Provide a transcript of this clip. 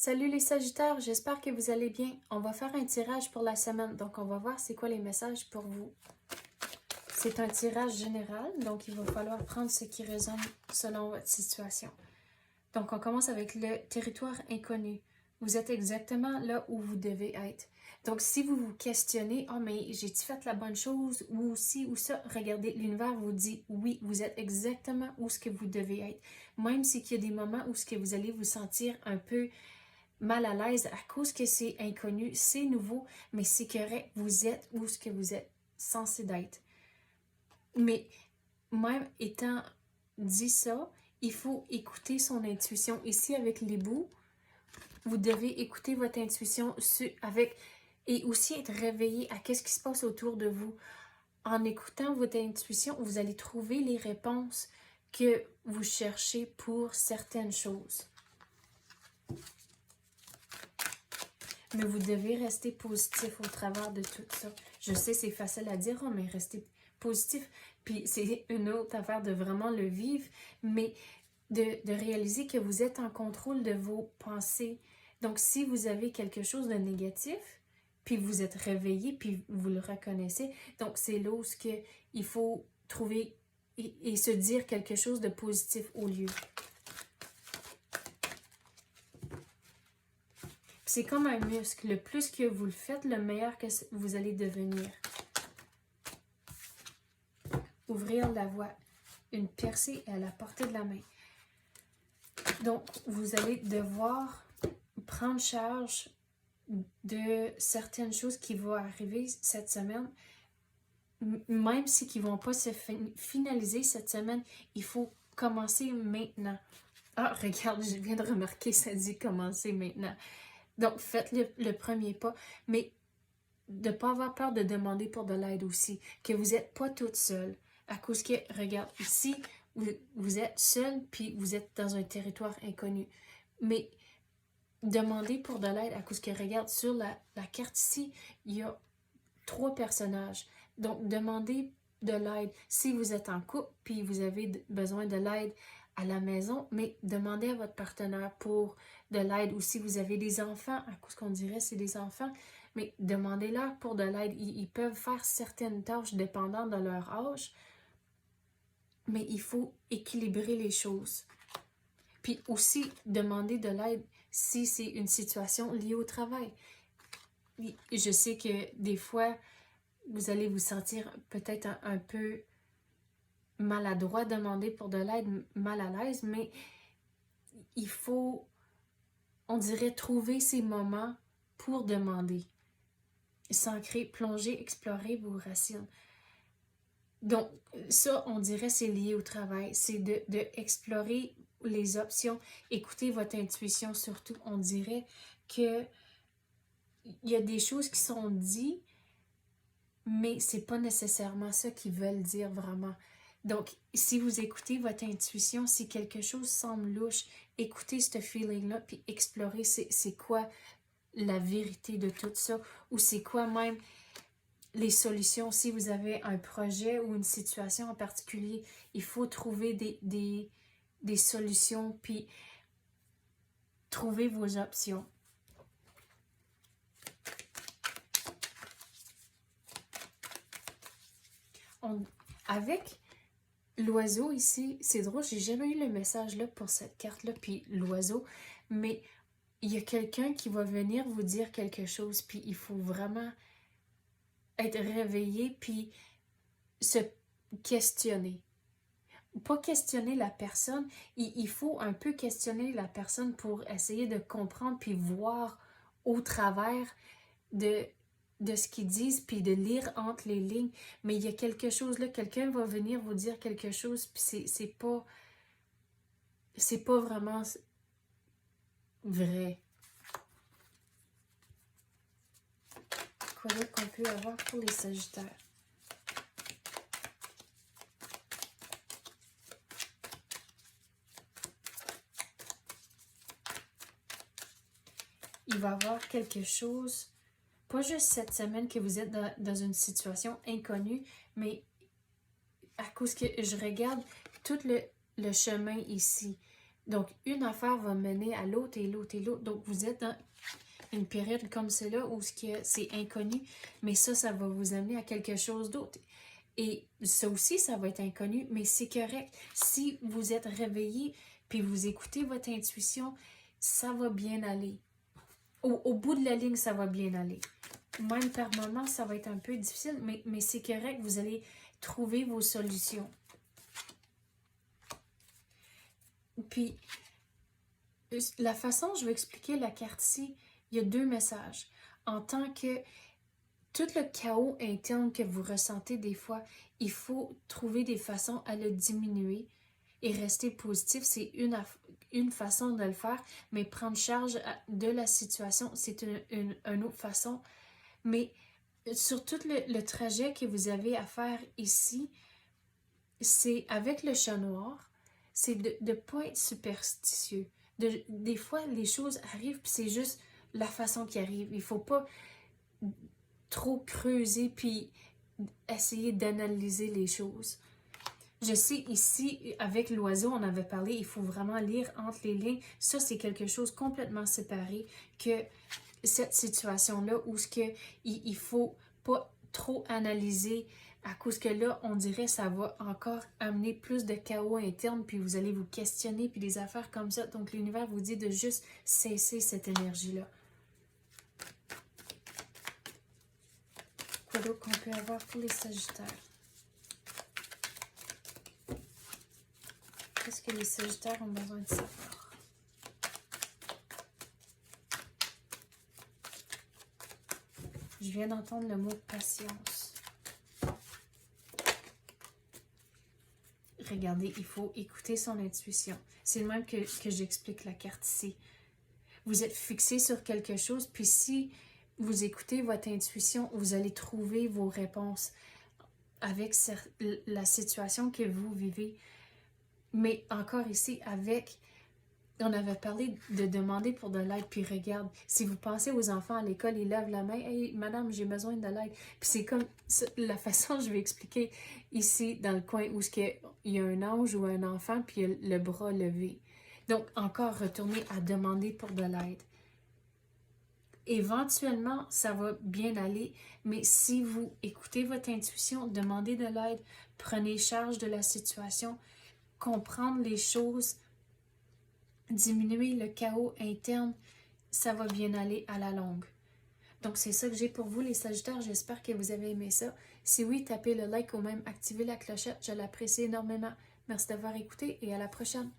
Salut les Sagittaires, j'espère que vous allez bien. On va faire un tirage pour la semaine, donc on va voir c'est quoi les messages pour vous. C'est un tirage général, donc il va falloir prendre ce qui résonne selon votre situation. Donc on commence avec le territoire inconnu. Vous êtes exactement là où vous devez être. Donc si vous vous questionnez, « Oh mais j'ai-tu fait la bonne chose? » ou « ci ou ça », regardez, l'univers vous dit « Oui, vous êtes exactement où ce que vous devez être. » Même s'il y a des moments où ce que vous allez vous sentir un peu mal à l'aise à cause que c'est inconnu, c'est nouveau, mais c'est correct, vous êtes où ce que vous êtes censé d'être. Mais même étant dit ça, il faut écouter son intuition. Ici, avec l'hibou, vous devez écouter votre intuition avec et aussi être réveillé à ce qui se passe autour de vous. En écoutant votre intuition, vous allez trouver les réponses que vous cherchez pour certaines choses. Mais vous devez rester positif au travers de tout ça. Je sais, c'est facile à dire, mais restez positif. Puis c'est une autre affaire de vraiment le vivre, mais de réaliser que vous êtes en contrôle de vos pensées. Donc, si vous avez quelque chose de négatif, puis vous êtes réveillé, puis vous le reconnaissez, donc c'est là où il faut trouver et se dire quelque chose de positif au lieu. C'est comme un muscle. Le plus que vous le faites, le meilleur que vous allez devenir. Ouvrir la voie. Une percée à la portée de la main. Donc, vous allez devoir prendre charge de certaines choses qui vont arriver cette semaine. Même si qui ne vont pas se finaliser cette semaine, il faut commencer maintenant. Ah, regarde, je viens de remarquer, ça dit commencer maintenant. Donc, faites le premier pas, mais de ne pas avoir peur de demander pour de l'aide aussi, que vous n'êtes pas toute seule. À cause que, regarde, ici, vous êtes seule, puis vous êtes dans un territoire inconnu. Mais demandez pour de l'aide, à cause que, regarde, sur la carte ici, il y a 3 personnages. Donc, demandez de l'aide. Si vous êtes en couple, puis vous avez besoin de l'aide à la maison, mais demandez à votre partenaire pour de l'aide. Ou si vous avez des enfants, à cause qu'on dirait c'est des enfants, mais demandez-leur pour de l'aide. Ils peuvent faire certaines tâches dépendant de leur âge, mais il faut équilibrer les choses. Puis aussi, demander de l'aide si c'est une situation liée au travail. Je sais que des fois, vous allez vous sentir peut-être un peu maladroit, demander pour de l'aide, mal à l'aise, mais il faut, on dirait, trouver ces moments pour demander. S'ancrer, plonger, explorer vos racines. Donc, ça, on dirait, c'est lié au travail. C'est de explorer les options, écouter votre intuition surtout. On dirait que il y a des choses qui sont dites, mais c'est pas nécessairement ça qu'ils veulent dire vraiment. Donc, si vous écoutez votre intuition, si quelque chose semble louche, écoutez ce feeling-là, puis explorez c'est quoi la vérité de tout ça, ou c'est quoi même les solutions. Si vous avez un projet ou une situation en particulier, il faut trouver des solutions, puis trouver vos options. Avec l'oiseau ici, c'est drôle, j'ai jamais eu le message là pour cette carte-là, puis l'oiseau, mais il y a quelqu'un qui va venir vous dire quelque chose, puis il faut vraiment être réveillé, puis se questionner. Pas questionner la personne, il faut un peu questionner la personne pour essayer de comprendre, puis voir au travers de ce qu'ils disent, puis de lire entre les lignes. Mais il y a quelque chose là, quelqu'un va venir vous dire quelque chose, puis c'est pas vraiment vrai. Quoi d'autre qu'on peut avoir pour les Sagittaires? Il va y avoir quelque chose, pas juste cette semaine que vous êtes dans une situation inconnue, mais à cause que je regarde tout le chemin ici. Donc, une affaire va mener à l'autre et l'autre et l'autre. Donc, vous êtes dans une période comme celle-là où c'est inconnu, mais ça va vous amener à quelque chose d'autre. Et ça aussi, ça va être inconnu, mais c'est correct. Si vous êtes réveillé puis vous écoutez votre intuition, ça va bien aller. Au bout de la ligne, ça va bien aller. Même par moments, ça va être un peu difficile, mais c'est correct, vous allez trouver vos solutions. Puis, la façon dont je vais expliquer la carte ici, il y a 2 messages. En tant que tout le chaos interne que vous ressentez des fois, il faut trouver des façons à le diminuer et rester positif. C'est une façon de le faire, mais prendre charge de la situation, c'est une autre façon. Mais sur tout le trajet que vous avez à faire ici, c'est avec le chat noir, c'est de ne pas être superstitieux. Des fois, les choses arrivent, puis c'est juste la façon qui arrive. Il ne faut pas trop creuser, puis essayer d'analyser les choses. Je sais ici, avec l'oiseau, on avait parlé, il faut vraiment lire entre les lignes. Ça, c'est quelque chose complètement séparé que cette situation-là où il faut pas trop analyser à cause que là, on dirait ça va encore amener plus de chaos interne, puis vous allez vous questionner, puis des affaires comme ça. Donc, l'univers vous dit de juste cesser cette énergie-là. Quoi d'autre qu'on peut avoir pour les Sagittaires? Qu'est-ce que les Sagittaires ont besoin de savoir? Je viens d'entendre le mot patience. Regardez, il faut écouter son intuition. C'est le même que j'explique la carte ici. Vous êtes fixé sur quelque chose, puis si vous écoutez votre intuition, vous allez trouver vos réponses avec la situation que vous vivez. Mais encore ici, on avait parlé de demander pour de l'aide, puis regarde, si vous pensez aux enfants à l'école, ils lèvent la main, « Hey, madame, j'ai besoin de l'aide. » Puis c'est comme la façon je vais expliquer ici, dans le coin où il y a un ange ou un enfant, puis il y a le bras levé. Donc, encore retourner à demander pour de l'aide. Éventuellement, ça va bien aller, mais si vous écoutez votre intuition, demandez de l'aide, prenez charge de la situation, comprendre les choses, diminuer le chaos interne, ça va bien aller à la longue. Donc, c'est ça que j'ai pour vous, les Sagittaires. J'espère que vous avez aimé ça. Si oui, tapez le like ou même activez la clochette. Je l'apprécie énormément. Merci d'avoir écouté et à la prochaine.